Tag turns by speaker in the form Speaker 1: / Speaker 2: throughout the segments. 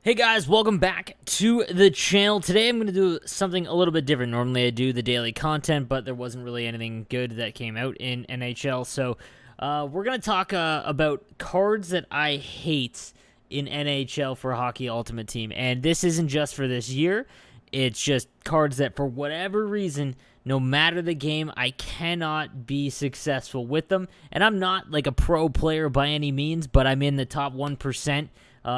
Speaker 1: Hey guys, welcome back to the channel. Today I'm going to do something a little bit different. Normally I do the daily content, but there wasn't really anything good that came out in NHL. So we're going to talk about cards that I hate in NHL for Hockey Ultimate Team. And this isn't just for this year. It's just cards that for whatever reason, no matter the game, I cannot be successful with them. And I'm not like a pro player by any means, but I'm in the top 1%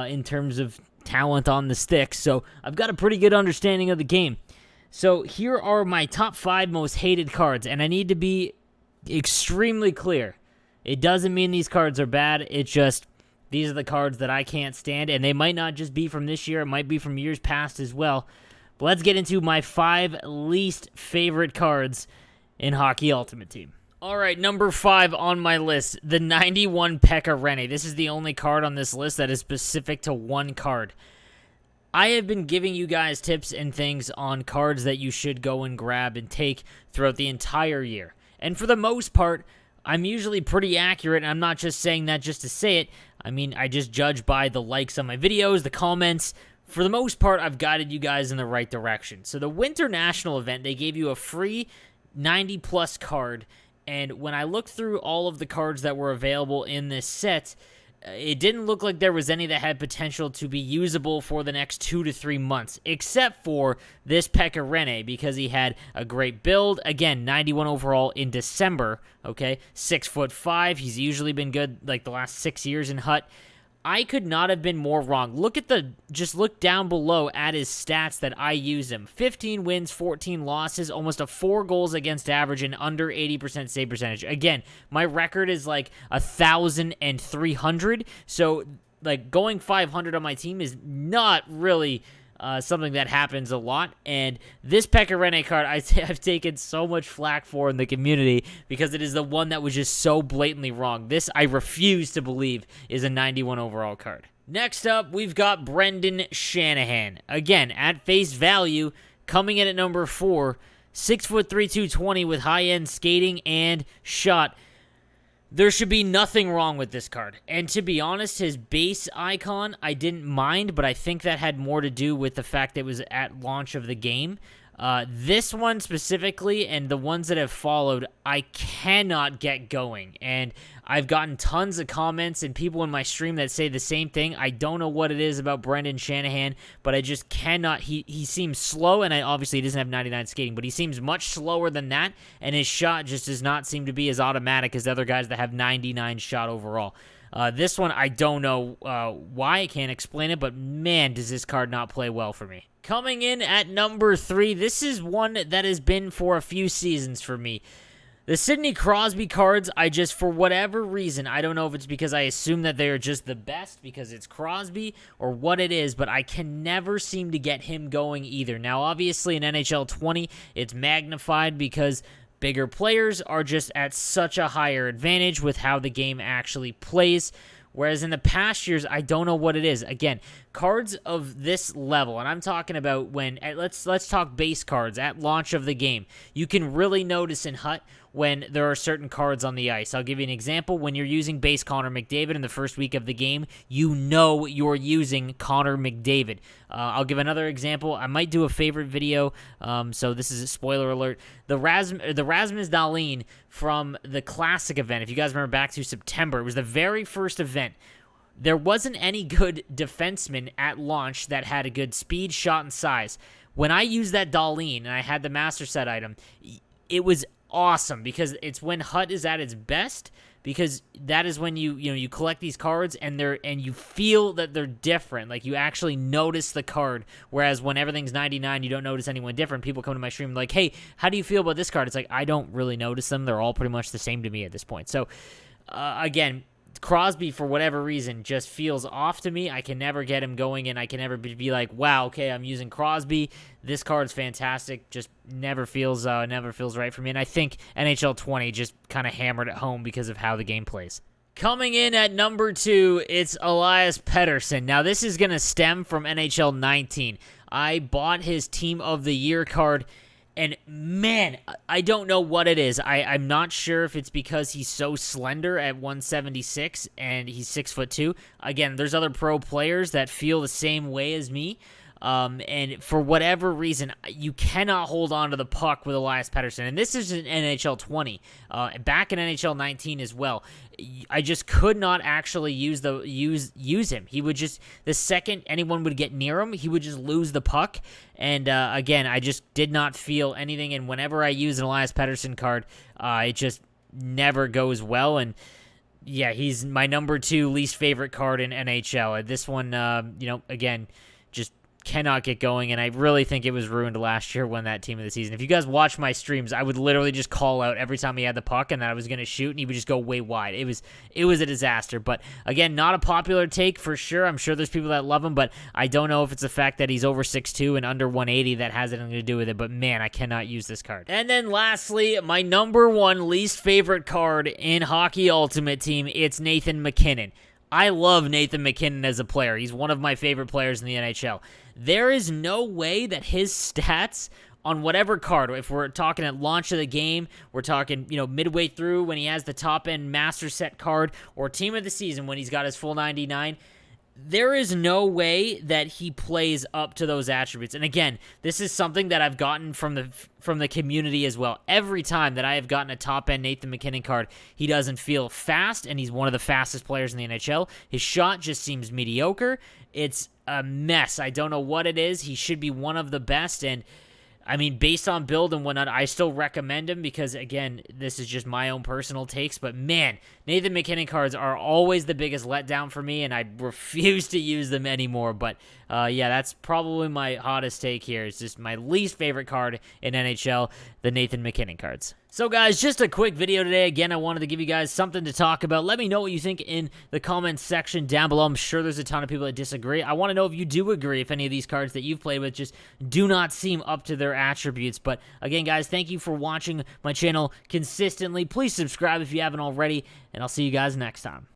Speaker 1: in terms of talent on the stick, so I've got a pretty good understanding of the game. So here are my top 5 most hated cards, and I need to be extremely clear. It doesn't mean these cards are bad, it's just these are the cards that I can't stand, and they might not just be from this year, it might be from years past as well. But let's get into my 5 least favorite cards in Hockey Ultimate Team. Alright, number 5 on my list, the 91 Pekka Rinne. This is the only card on this list that is specific to one card. I have been giving you guys tips and things on cards that you should go and grab and take throughout the entire year. And for the most part, I'm usually pretty accurate, and I'm not just saying that just to say it. I mean, I just judge by the likes on my videos, the comments. For the most part, I've guided you guys in the right direction. So the Winter National event, they gave you a free 90-plus card. And when I looked through all of the cards that were available in this set, it didn't look like there was any that had potential to be usable for the next 2 to 3 months, except for this Pekka Rinne, because he had a great build. Again, 91 overall in December, okay? 6'5". He's usually been good like the last 6 years in Hut. I could not have been more wrong. Just look down below at his stats that I use him. 15 wins, 14 losses, almost a 4 goals against average, and under 80% save percentage. Again, my record is like 1,300, so like going 500 on my team is not really something that happens a lot. And this Pekka Rinne card, I've taken so much flack for in the community because it is the one that was just so blatantly wrong. This, I refuse to believe, is a 91 overall card. Next up, we've got Brendan Shanahan. Again, at face value, coming in at number 4, 6'3", 220 with high-end skating and shot. There should be nothing wrong with this card. And to be honest, his base icon, I didn't mind, but I think that had more to do with the fact that it was at launch of the game. This one specifically, and the ones that have followed, I cannot get going. And I've gotten tons of comments and people in my stream that say the same thing. I don't know what it is about Brendan Shanahan, but I just cannot. He seems slow, and obviously he doesn't have 99 skating, but he seems much slower than that, and his shot just does not seem to be as automatic as the other guys that have 99 shot overall. This one, I don't know why. I can't explain it, but man, does this card not play well for me. Coming in at number 3, this is one that has been for a few seasons for me. The Sidney Crosby cards, for whatever reason, I don't know if it's because I assume that they are just the best because it's Crosby or what it is, but I can never seem to get him going either. Now, obviously, in NHL 20, it's magnified because bigger players are just at such a higher advantage with how the game actually plays. Whereas in the past years, I don't know what it is. Again, cards of this level, and I'm talking about let's talk base cards at launch of the game. You can really notice in Hut when there are certain cards on the ice. I'll give you an example. When you're using base Connor McDavid in the first week of the game, you know you're using Connor McDavid. I'll give another example. I might do a favorite video, so this is a spoiler alert. The Rasmus Dahlin from the Classic event, if you guys remember back to September, it was the very first event. There wasn't any good defenseman at launch that had a good speed, shot, and size. When I used that Dahlin and I had the Master Set item, it was awesome because it's when Hut is at its best, because that is when you collect these cards and you feel that they're different. Like, you actually notice the card, whereas when everything's 99, you don't notice anyone different. People come to my stream like, hey, how do you feel about this card? It's like, I don't really notice them. They're all pretty much the same to me at this point. So again, Crosby, for whatever reason, just feels off to me. I can never get him going, and I can never be like, wow, okay, I'm using Crosby. This card's fantastic. Just never feels right for me. And I think NHL 20 just kind of hammered it home because of how the game plays. Coming in at number 2, it's Elias Pettersson. Now, this is going to stem from NHL 19. I bought his Team of the Year card, And man, I don't know what it is. I'm not sure if it's because he's so slender at 176 and he's 6'2". Again, there's other pro players that feel the same way as me. And for whatever reason, you cannot hold on to the puck with Elias Pettersson. And this is in NHL 20, back in NHL 19 as well. I just could not actually use him. He would just, the second anyone would get near him, he would just lose the puck. And again, I just did not feel anything. And whenever I use an Elias Pettersson card, it just never goes well. And yeah, he's my number 2 least favorite card in NHL. This one, again, just cannot get going, and I really think it was ruined last year when that team of the season. If you guys watch my streams, I would literally just call out every time he had the puck and that I was going to shoot, and he would just go way wide. It was a disaster. But again, not a popular take for sure. I'm sure there's people that love him, but I don't know if it's the fact that he's over 6'2" and under 180 that has anything to do with it. But man, I cannot use this card. And then lastly, my number 1 least favorite card in Hockey Ultimate Team, it's Nathan MacKinnon. I love Nathan MacKinnon as a player. He's one of my favorite players in the NHL. There is no way that his stats on whatever card, if we're talking at launch of the game, we're talking, midway through when he has the top-end master set card, or team of the season when he's got his full 99, there is no way that he plays up to those attributes. And again, this is something that I've gotten from the community as well. Every time that I have gotten a top-end Nathan MacKinnon card, he doesn't feel fast, and he's one of the fastest players in the NHL. His shot just seems mediocre. It's a mess. I don't know what it is. He should be one of the best, and I mean, based on build and whatnot, I still recommend him because, again, this is just my own personal takes. But, man, Nathan MacKinnon cards are always the biggest letdown for me, and I refuse to use them anymore. But, yeah, that's probably my hottest take here. It's just my least favorite card in NHL, the Nathan MacKinnon cards. So, guys, just a quick video today. Again, I wanted to give you guys something to talk about. Let me know what you think in the comments section down below. I'm sure there's a ton of people that disagree. I want to know if you do agree, if any of these cards that you've played with just do not seem up to their attributes. But, again, guys, thank you for watching my channel consistently. Please subscribe if you haven't already, and I'll see you guys next time.